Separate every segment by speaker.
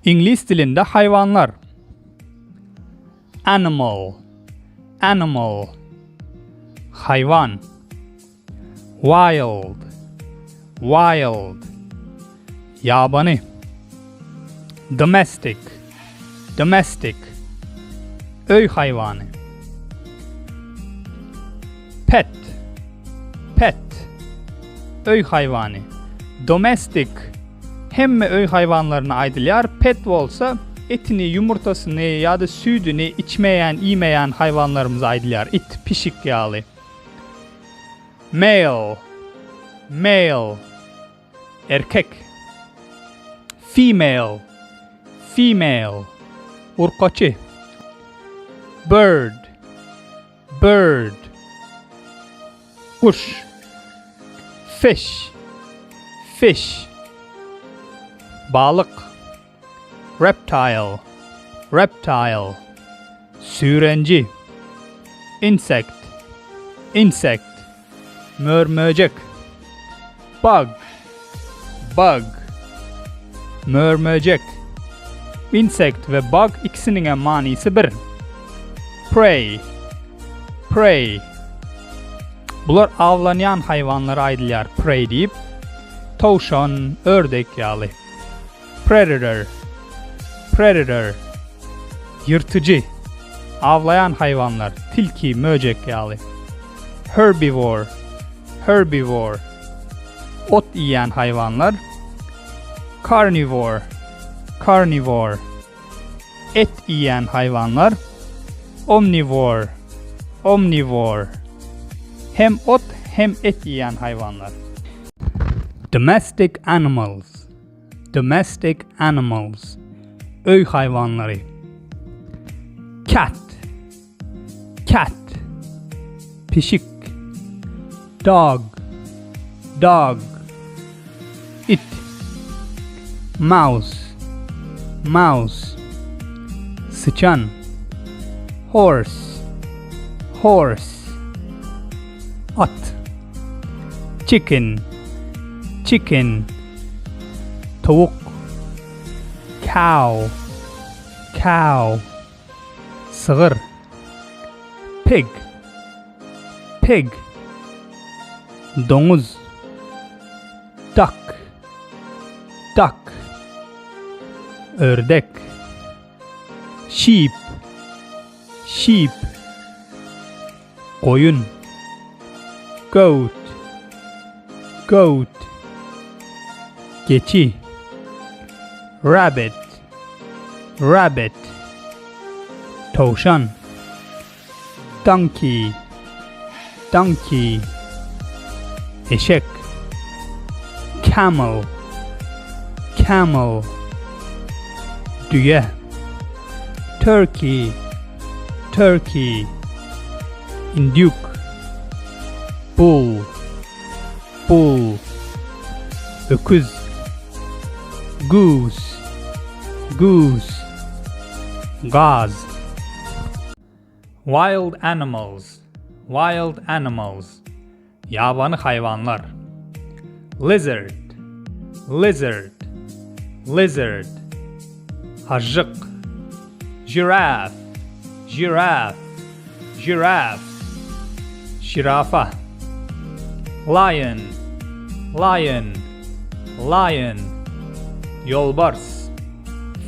Speaker 1: İňlis dilinde haýwanlar. Animal, animal. Hayvan. Wild, wild. Yabani. Domestic, domestic. Öy hayvanı. Pet, pet. Öy hayvanı. Domestic hemme öy hayvanlarına aýdylýar. Pet bolsa etini, yumurtasını ya da südünü içmeyen, yemeyen hayvanlarımıza aýdylýar. İt, pişik ýaly. Male, male. Erkek. Female, female. Urqaçy. Bird, bird. Kuş. Fish, fish. Balık. Reptile, reptile. Sürenci. Insect, insect. Mörmöcek. Bug, bug. Mörmöcek. Insect ve bug ikisinin manisi bir. Prey, prey. Bular avlanyan hayvanlara aýdylýar prey diýip. Towşan, ördek ýaly. Predator, predator. Yırtıcı. Avlayan hayvanlar. Tilki, möcek ýaly. Herbivore, herbivore. Ot yiyen hayvanlar. Carnivore, carnivore. Et yiyen hayvanlar. Omnivore, omnivore. Hem ot hem et yiyen hayvanlar. Domestic animals, domestic animals. Öy hayvanları. Cat, cat. Pişik. Dog, dog. It. Mouse, mouse. Sıçan. Horse, horse. At. Chicken, chicken. Tavuk. Cow, cow. Sığır. Pig, pig. Domuz. Duck, duck. Ördek. Sheep, sheep. Koyun. Goat, goat. Keçi. Rabbit, rabbit. Tavşan. Donkey, donkey. Eşek. Camel, camel. Düye. Turkey, turkey. Induk. Bull, bull. Öküz. Goose, goose. Gaz. Wild animals, wild animals. Yabani hayvanlar. Lizard, lizard, lizard. Hajık. Giraffe, giraffe, giraffe. Şirafa. Lion, lion, lion. Yolbars.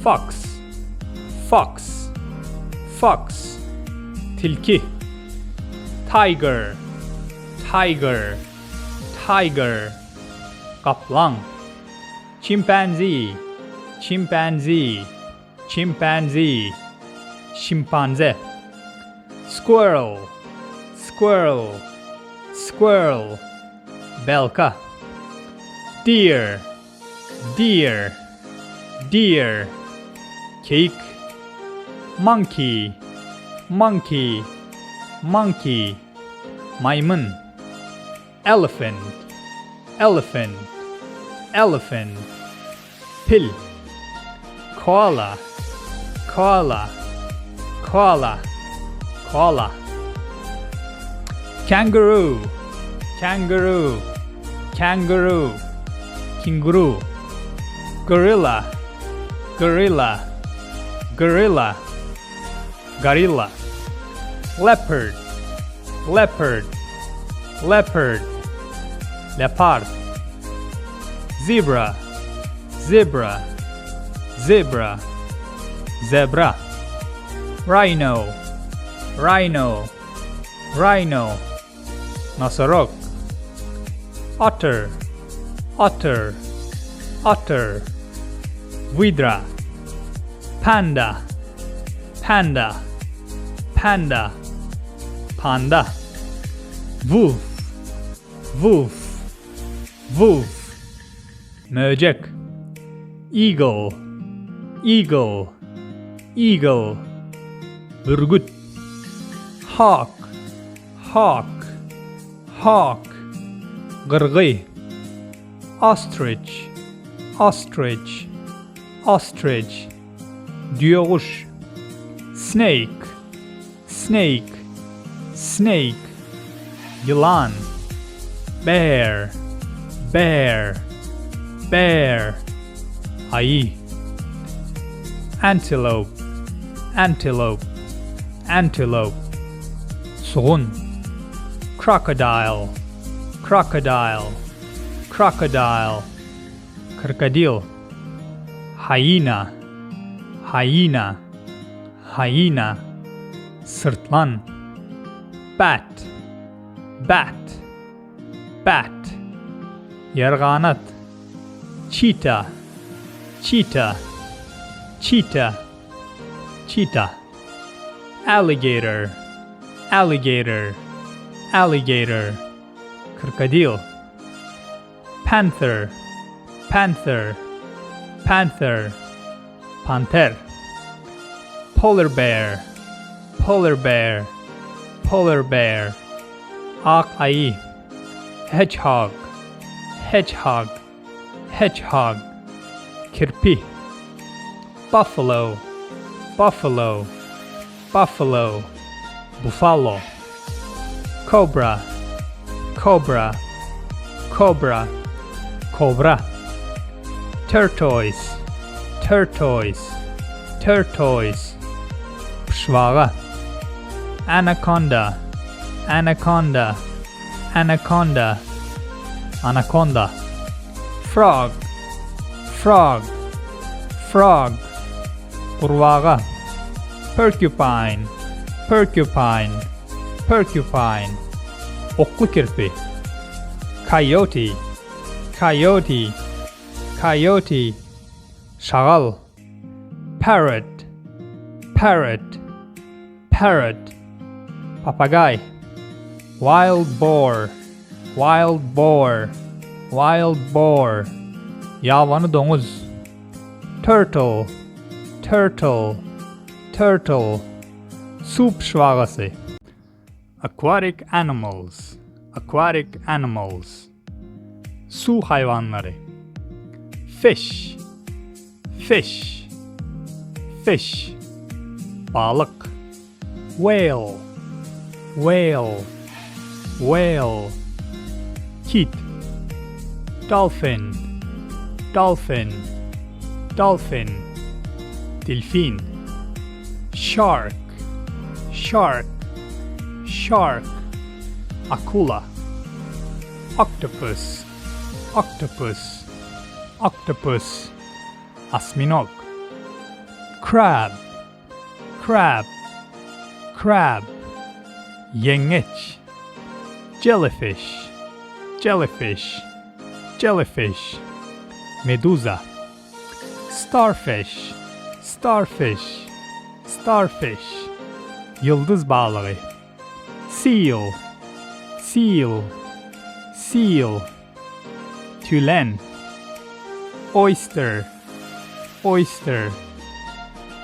Speaker 1: Fox, fox, fox. Tilki. Tiger, tiger, tiger. Kaplan. Chimpanzee, chimpanzee, chimpanzee. Şimpanze. Squirrel, squirrel, squirrel. Belka. Deer, deer, deer. Keyik. Monkey, monkey, monkey. Maymun. Elephant, elephant, elephant. Pil. Koala, koala, koala, koala. Kangaroo, kangaroo, kangaroo. Kinguru. Gorilla, gorilla, gorilla, gorilla, leopard, leopard, leopard, leopard, zebra, zebra, zebra, zebra, rhino, rhino, rhino, nosorog, otter, otter, otter, vidra, panda, panda, panda, panda, wolf, wolf, wolf, möcek, eagle, eagle, eagle, bürgüt, hawk, hawk, hawk, gırgı, ostrich, ostrich, ostrich, diyoğuş, snake, snake, snake, yılan, bear, bear, bear, ayı, antelope, antelope, antelope, soğun, crocodile, crocodile, crocodile, krokodil, hyena, hyena, hyena, sırtlan, bat, bat, bat, yarğanat, cheetah, cheetah, cheetah, cheetah, alligator, alligator, alligator, krokodil, panther, panther, panther, panter, polar bear, polar bear, polar bear, ak ayı, hedgehog, hedgehog, hedgehog, kirpi, buffalo, buffalo, buffalo, buffalo, cobra, cobra, cobra, cobra, tortoise, tortoise, tortoise, pşvaga, anaconda, anaconda, anaconda, anaconda, frog, frog, frog, kurbağa, porcupine, porcupine, porcupine, oklu kirpi, coyote, coyote, coyote, şagal, parrot, parrot, parrot, papagay, wild boar, wild boar, wild boar, yabanı domuz, turtle, turtle, turtle, su pşvağası, aquatic animals, aquatic animals, su hayvanları, fish, fish, fish, balık, whale, whale, whale, kit, dolphin, dolphin, dolphin, delfin, shark, shark, shark, akula, octopus, octopus, octopus, asminog, crab, crab, crab, yengeç, jellyfish, jellyfish, jellyfish, medusa, starfish, starfish, starfish, yıldız balığı, seal, seal, seal, tülen, oyster, oyster,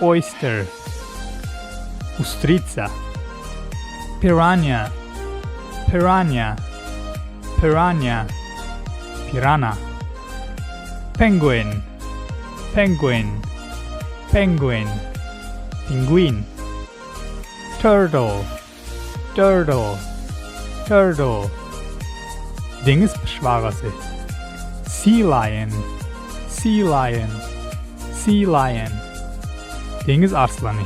Speaker 1: oyster, ustрица, piranha, piranha, piranha, piranha, penguin, penguin, penguin, penguin, turtle, turtle, turtle, deniz pışvarası, sea lion, sea lion, Sea lion. Deniz arslanı.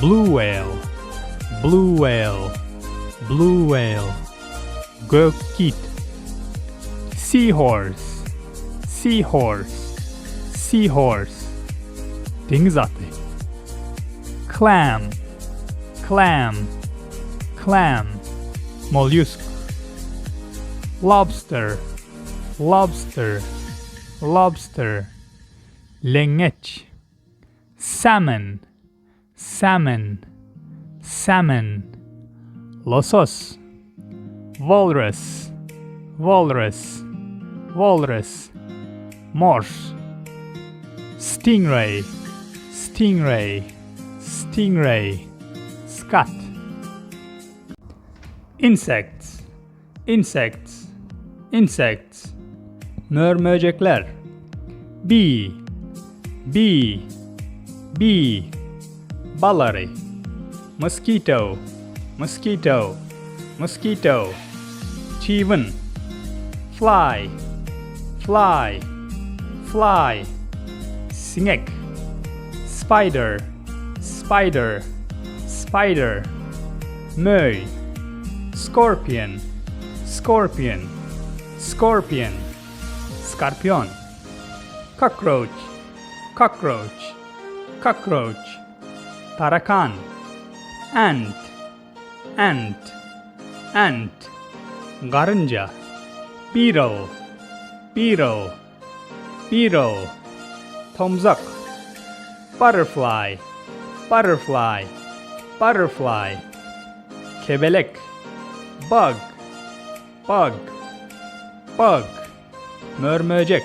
Speaker 1: Blue whale. Blue whale. Blue whale. Gök git. Seahorse. Seahorse. Seahorse. Deniz atı. Clam. Clam. Clam. Mollusk. Lobster. Lobster. Lobster. Lengeç. Salmon. Salmon. Salmon. Losos. Walrus. Walrus. Walrus. Morse. Stingray. Stingray. Stingray. Scut. Insects. Insects. Insects. Mörmöcekler. Bee. Bee. Bee. Balari. Mosquito. Mosquito. Mosquito. Çivin. Fly. Fly. Fly. Sinek. Spider. Spider. Spider. Möy. Scorpion. Scorpion. Scorpion. Skorpion. Cockroach. Cockroach. Cockroach. Tarakan. Ant. Ant. Ant. Garınca. Beetle. Beetle. Beetle. Tomzak. Butterfly. Butterfly. Butterfly. Kebelek. Bug. Bug. Bug. Mörmöcek.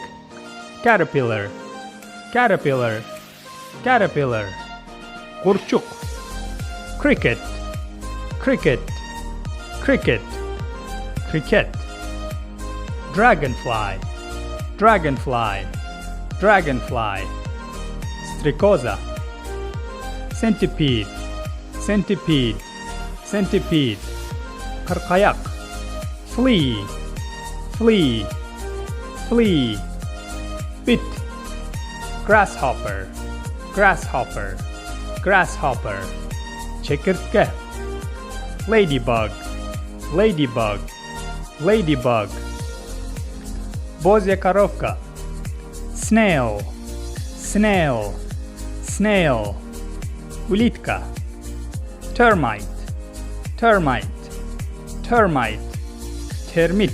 Speaker 1: Caterpillar. Caterpillar. Caterpillar. Kurçuk. Cricket. Cricket. Cricket. Cricket. Dragonfly. Dragonfly. Dragonfly. Stricoza. Centipede. Centipede. Centipede. Kırkayak. Flea. Flea. Flea. Bit. Grasshopper. Grasshopper. Grasshopper. Çekirge. Ladybug. Ladybug. Ladybug. Bozyakarovka. Snail. Snail. Snail. Ulitka. Termite. Termite. Termite. Termit.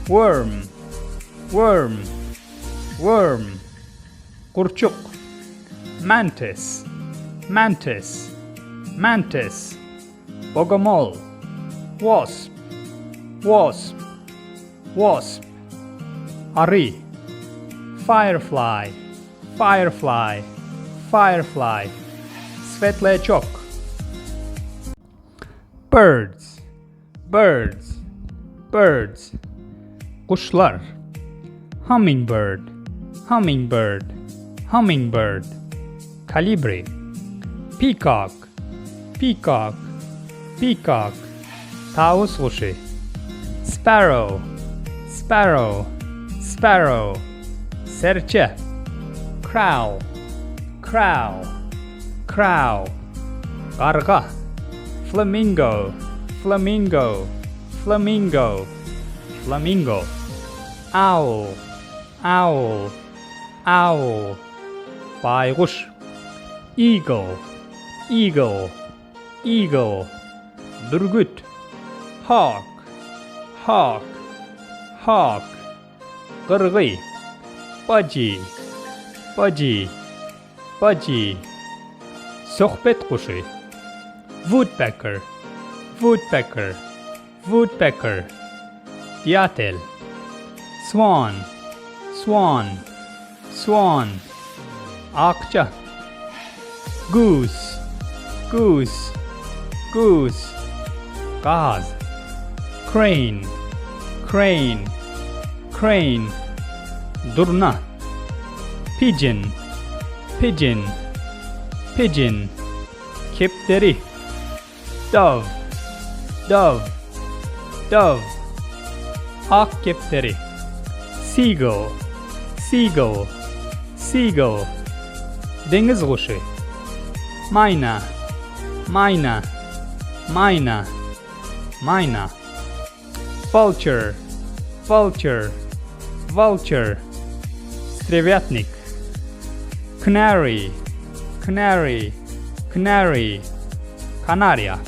Speaker 1: Worm. Worm. Worm. Kurçuk. Mantis. Mantis. Mantis. Bogomol. Wasp. Wasp. Wasp. Arı. Firefly. Firefly. Firefly. Svetlячок. Birds. Birds. Birds. Kuşlar. Hummingbird. Hummingbird. Hummingbird. Kalibri. Peacock. Peacock. Peacock. Tavus kuşu. Sparrow. Sparrow. Sparrow. Serçe. Crow. Crow. Crow. Karga. Flamingo. Flamingo. Flamingo. Flamingo. Owl. Owl. Owl. Baykuş. Eagle. Eagle. Eagle. Bürgüt. Hawk. Hawk. Hawk. Gırgı. Budgie. Budgie. Budgie. Sohbet kuşu. Woodpecker. Woodpecker. Woodpecker. Diatel. Swan. Swan. Swan. Akça. Goose. Goose. Goose. Gaz. Crane. Crane. Crane. Durna. Pigeon. Pigeon. Pigeon. Kepleri. Dove. Dove. Dove. Ak kepleri. Seagull. Seagull. Seagull. Deniz kuşu. Mayna. Mayna. Mayna. Mayna. Vulture. Vulture. Vulture. Strzemiatnik. Canary. Canary. Canary. Kanarya.